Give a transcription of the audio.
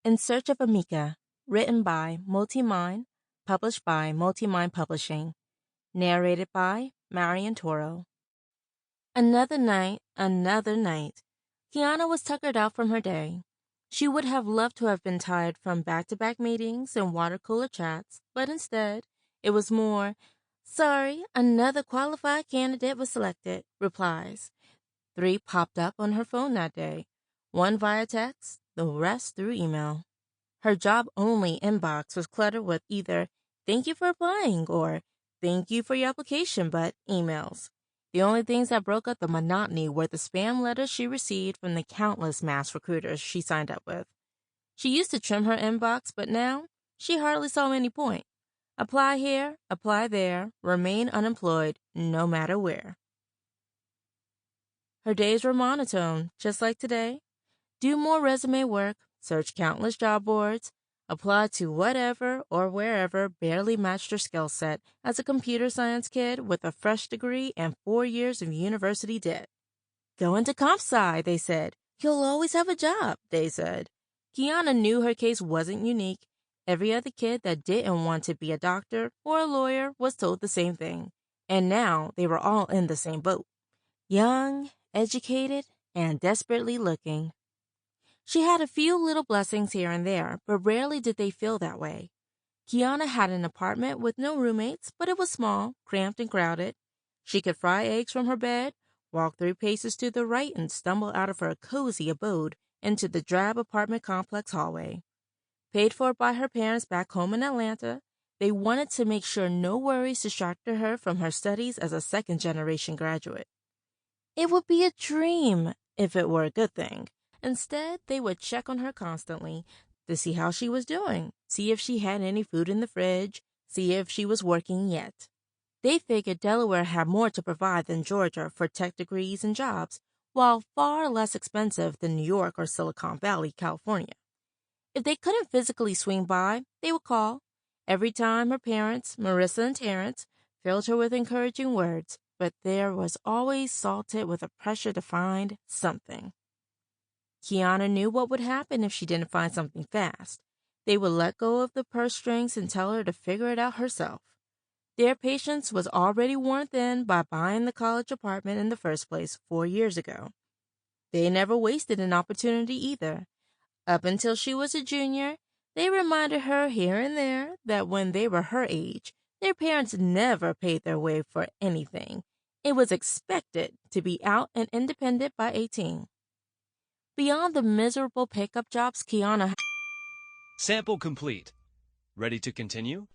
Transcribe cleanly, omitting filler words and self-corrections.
In Search of Amika, written by Multimind, published by Multimind Publishing, narrated by Marion Toro. Another night. Keyona was tuckered out from her day. She would have loved to have been tired from back-to-back meetings and water-cooler chats, but instead, it was more, "Sorry, another qualified candidate was selected," replies. 3 popped up on her phone that day, 1 via text, the rest through email. Her job-only inbox was cluttered with either "Thank you for applying" or "Thank you for your application," but emails. The only things that broke up the monotony were the spam letters she received from the countless mass recruiters she signed up with. She used to trim her inbox, but now she hardly saw any point. Apply here, apply there, remain unemployed, no matter where. Her days were monotone, just like today. Do more resume work, search countless job boards, apply to whatever or wherever barely matched her skill set as a computer science kid with a fresh degree and 4 years of university debt. Go into comp sci, they said. You'll always have a job, they said. Keyona knew her case wasn't unique. Every other kid that didn't want to be a doctor or a lawyer was told the same thing. And now they were all in the same boat. Young, educated, and desperately looking. She had a few little blessings here and there, but rarely did they feel that way. Keyona had an apartment with no roommates, but it was small, cramped, and crowded. She could fry eggs from her bed, walk 3 paces to the right, and stumble out of her cozy abode into the drab apartment complex hallway. Paid for by her parents back home in Atlanta, they wanted to make sure no worries distracted her from her studies as a second-generation graduate. It would be a dream if it were a good thing. Instead, they would check on her constantly to see how she was doing, see if she had any food in the fridge, see if she was working yet. They figured Delaware had more to provide than Georgia for tech degrees and jobs, while far less expensive than New York or Silicon Valley, California. If they couldn't physically swing by, they would call. Every time her parents, Marissa and Terrence, filled her with encouraging words, but there was always salted with a pressure to find something. Keyona knew what would happen if she didn't find something fast. They would let go of the purse strings and tell her to figure it out herself. Their patience was already worn thin by buying the college apartment in the first place 4 years ago. They never wasted an opportunity either. Up until she was a junior, they reminded her here and there that when they were her age, their parents never paid their way for anything. It was expected to be out and independent by 18. Beyond the miserable pickup jobs Keyona Sample complete. Ready to continue?